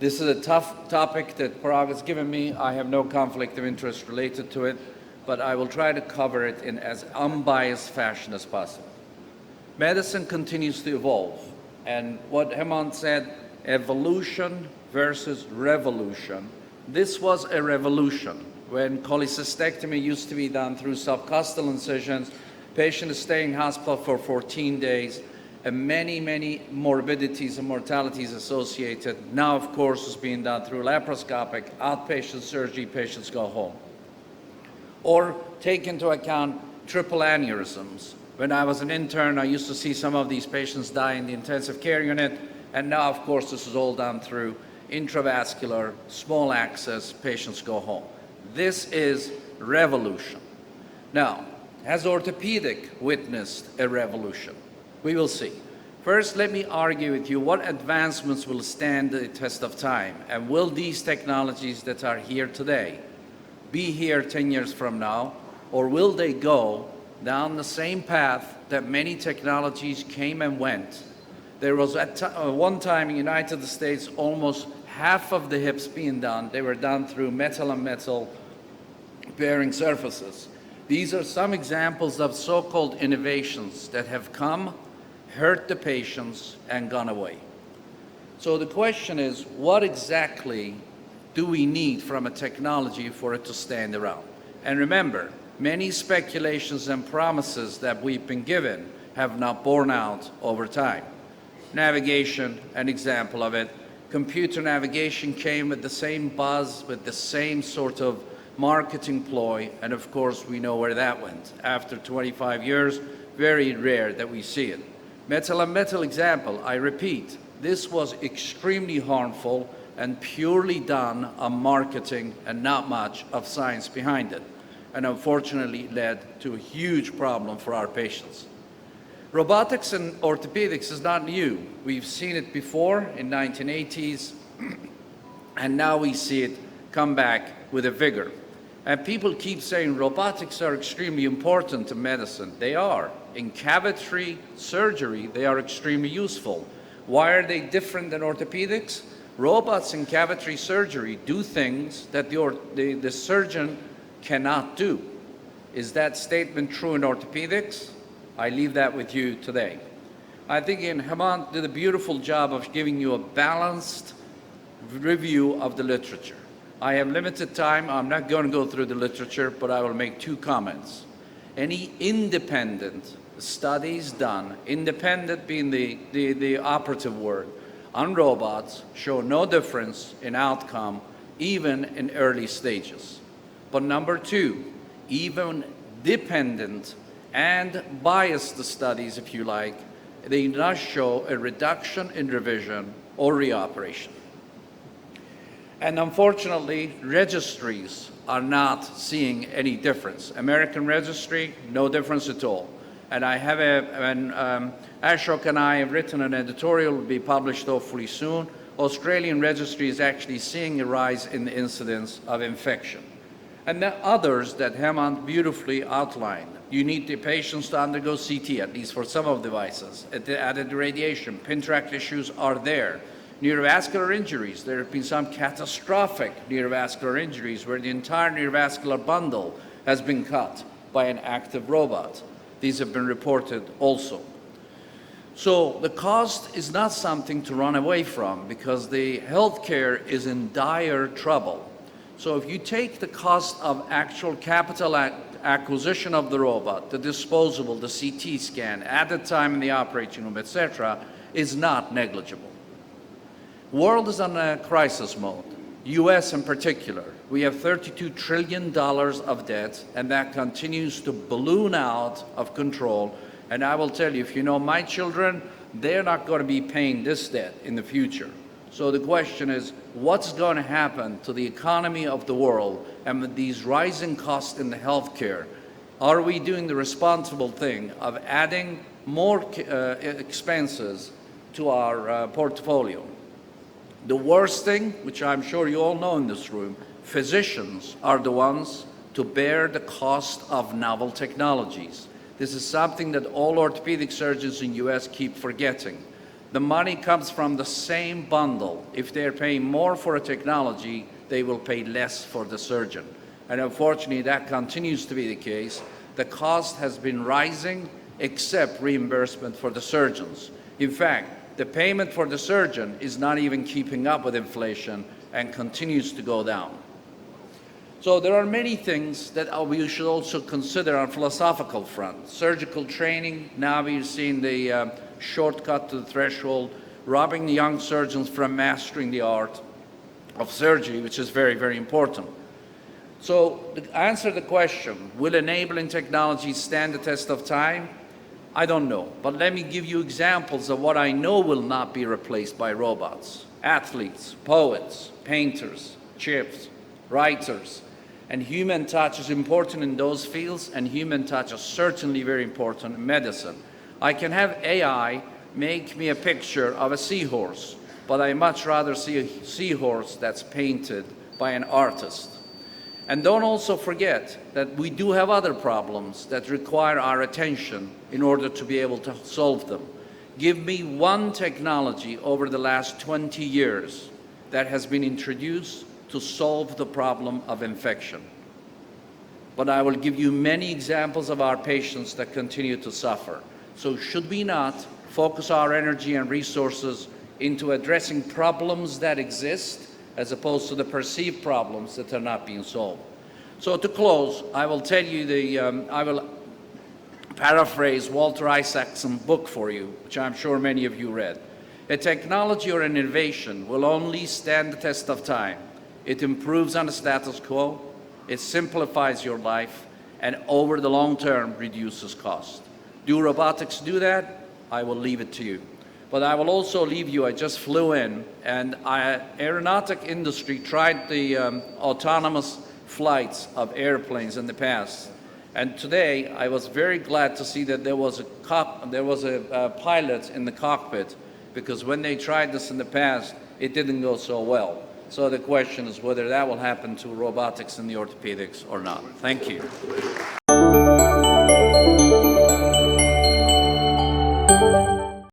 This is a tough topic that Parag has given me. I have no conflict of interest related to it, but I will try to cover it in as unbiased fashion as possible. Medicine continues to evolve, and what Hemant said, evolution versus revolution. This was a revolution. When cholecystectomy used to be done through subcostal incisions, patient is staying in hospital for 14 days, and many morbidities and mortalities associated. Now, of course, is being done through laparoscopic outpatient surgery, patients go home. Or take into account triple aneurysms. When I was an intern, I used to see some of these patients die in the intensive care unit, and now, of course, this is all done through intravascular, small access, patients go home. This is revolution. Now, has orthopedic witnessed a revolution? We will see. First, let me argue with you what advancements will stand the test of time, and will these technologies that are here today be here 10 years from now, or will they go down the same path that many technologies came and went? There was at one time in the United States, almost half of the hips being done, they were done through metal and metal bearing surfaces. These are some examples of so-called innovations that have come, hurt the patients, and gone away. So the question is, what exactly do we need from a technology for it to stand around? And remember, many speculations and promises that we've been given have not borne out over time. Navigation, an example of it. Computer navigation came with the same buzz, with the same sort of marketing ploy, and of course we know where that went. After 25 years, very rare that we see it. Metal and metal example, I repeat, this was extremely harmful and purely done on marketing and not much of science behind it, and unfortunately led to a huge problem for our patients. Robotics and orthopedics is not new. We've seen it before in 1980s, and now we see it come back with a vigor. And people keep saying robotics are extremely important to medicine. They are. In cavitary surgery, they are extremely useful. Why are they different than orthopedics? Robots in cavitary surgery do things that the surgeon cannot do. Is that statement true in orthopedics? I leave that with you today. I think Hemant did a beautiful job of giving you a balanced review of the literature. I have limited time. I'm not going to go through the literature, but I will make two comments. Any independent studies done, independent being the operative word, on robots show no difference in outcome, even in early stages. But number two, even dependent and biased studies, if you like, they do not show a reduction in revision or reoperation. And unfortunately, registries are not seeing any difference. American registry, no difference at all. And I have Ashok and I have written an editorial, will be published hopefully soon. Australian registry is actually seeing a rise in the incidence of infection. And there are others that Hemant beautifully outlined. You need the patients to undergo CT, at least for some of the devices. Added radiation, pin tract issues are there. Neurovascular injuries, there have been some catastrophic neurovascular injuries where the entire neurovascular bundle has been cut by an active robot. These have been reported also. So the cost is not something to run away from because the healthcare is in dire trouble. So if you take the cost of actual capital acquisition of the robot, the disposable, the CT scan, added time in the operating room, etc., is not negligible. World is on a crisis mode. US in particular. We have $32 trillion of debt, and that continues to balloon out of control. And I will tell you, if you know my children, they're not going to be paying this debt in the future. So the question is, what's going to happen to the economy of the world and with these rising costs in the healthcare? Are we doing the responsible thing of adding more expenses to our portfolio? The worst thing, which I'm sure you all know in this room, physicians are the ones to bear the cost of novel technologies. This is something that all orthopedic surgeons in the US keep forgetting. The money comes from the same bundle. If they're paying more for a technology, they will pay less for the surgeon. And unfortunately, that continues to be the case. The cost has been rising, except reimbursement for the surgeons. In fact, the payment for the surgeon is not even keeping up with inflation and continues to go down. So there are many things that we should also consider on philosophical front. Surgical training, now we've seen the shortcut to the threshold, robbing the young surgeons from mastering the art of surgery, which is very, very important. So to answer the question, will enabling technology stand the test of time? I don't know, but let me give you examples of what I know will not be replaced by robots. Athletes, poets, painters, chefs, writers, and human touch is important in those fields, and human touch is certainly very important in medicine. I can have AI make me a picture of a seahorse, but I much rather see a seahorse that's painted by an artist. And don't also forget that we do have other problems that require our attention in order to be able to solve them. Give me one technology over the last 20 years that has been introduced to solve the problem of infection. But I will give you many examples of our patients that continue to suffer. So should we not focus our energy and resources into addressing problems that exist as opposed to the perceived problems that are not being solved? So to close, I will tell you I will paraphrase Walter Isaacson's book for you, which I'm sure many of you read. A technology or an innovation will only stand the test of time. It improves on the status quo, it simplifies your life, and over the long term reduces cost. Do robotics do that? I will leave it to you. But I will also leave you, I just flew in, and aeronautic industry tried the autonomous flights of airplanes in the past. And today, I was very glad to see that there was a pilot in the cockpit, because when they tried this in the past, it didn't go so well. So the question is whether that will happen to robotics in the orthopedics or not. Thank you.